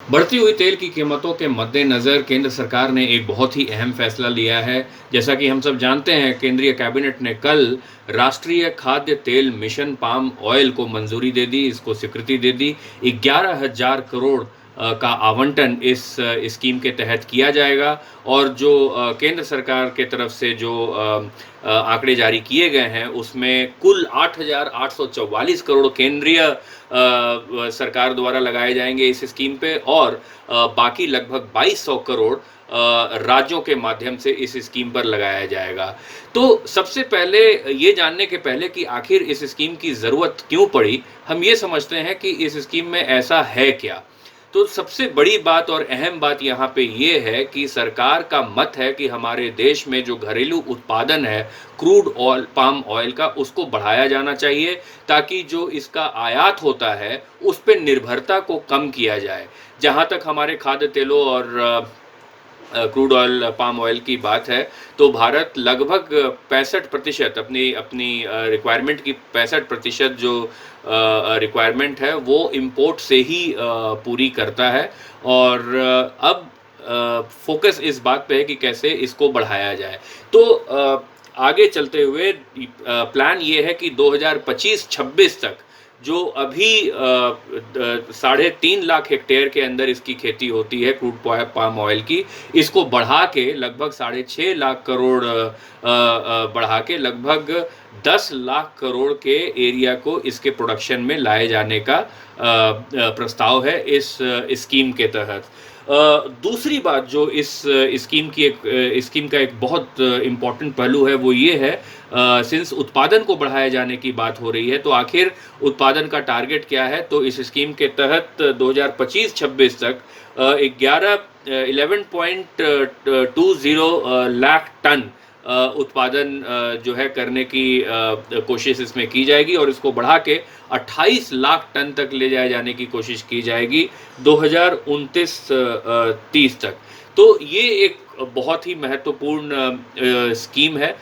बढ़ती हुई तेल की कीमतों के मद्देनज़र केंद्र सरकार ने एक बहुत ही अहम फैसला लिया है। जैसा कि हम सब जानते हैं, केंद्रीय कैबिनेट ने कल राष्ट्रीय खाद्य तेल मिशन पाम ऑयल को मंजूरी दे दी, इसको स्वीकृति दे दी। 11,000 करोड़ का आवंटन इस स्कीम के तहत किया जाएगा और जो केंद्र सरकार के तरफ से जो आंकड़े जारी किए गए हैं, उसमें कुल 8,844 करोड़ केंद्रीय सरकार द्वारा लगाए जाएंगे इस स्कीम पे और बाकी लगभग 2200 करोड़ राज्यों के माध्यम से इस स्कीम पर लगाया जाएगा। तो सबसे पहले ये जानने के पहले कि आखिर इस स्कीम की ज़रूरत क्यों पड़ी, हम ये समझते हैं कि इस स्कीम में ऐसा है क्या? तो सबसे बड़ी बात और अहम बात यहाँ पे ये है कि सरकार का मत है कि हमारे देश में जो घरेलू उत्पादन है क्रूड ऑयल पाम ऑयल का, उसको बढ़ाया जाना चाहिए ताकि जो इसका आयात होता है उस पे निर्भरता को कम किया जाए। जहाँ तक हमारे खाद्य तेलों और क्रूड ऑयल पाम ऑयल की बात है, तो भारत लगभग 65% अपनी अपनी रिक्वायरमेंट की 65% जो रिक्वायरमेंट है वो इंपोर्ट से ही पूरी करता है और अब फोकस इस बात पे है कि कैसे इसको बढ़ाया जाए। तो आगे चलते हुए प्लान ये है कि 2025-26 तक जो अभी 3.5 लाख हेक्टेयर के अंदर इसकी खेती होती है क्रूड पाम ऑयल की, इसको बढ़ा के लगभग 6.5 लाख करोड़ बढ़ा के लगभग 10 लाख करोड़ के एरिया को इसके प्रोडक्शन में लाए जाने का प्रस्ताव है इस स्कीम के तहत। दूसरी बात जो इस स्कीम का एक बहुत इम्पॉर्टेंट पहलू है वो ये है, सिंस उत्पादन को बढ़ाए जाने की बात हो रही है, तो आखिर उत्पादन का टारगेट क्या है? तो इस स्कीम के तहत 2025-26 तक 11.20 लाख टन उत्पादन जो है करने की कोशिश इसमें की जाएगी और इसको बढ़ा के 28 लाख टन तक ले जाए जाने की कोशिश की जाएगी 2029-30 तक। तो ये एक बहुत ही महत्वपूर्ण स्कीम है।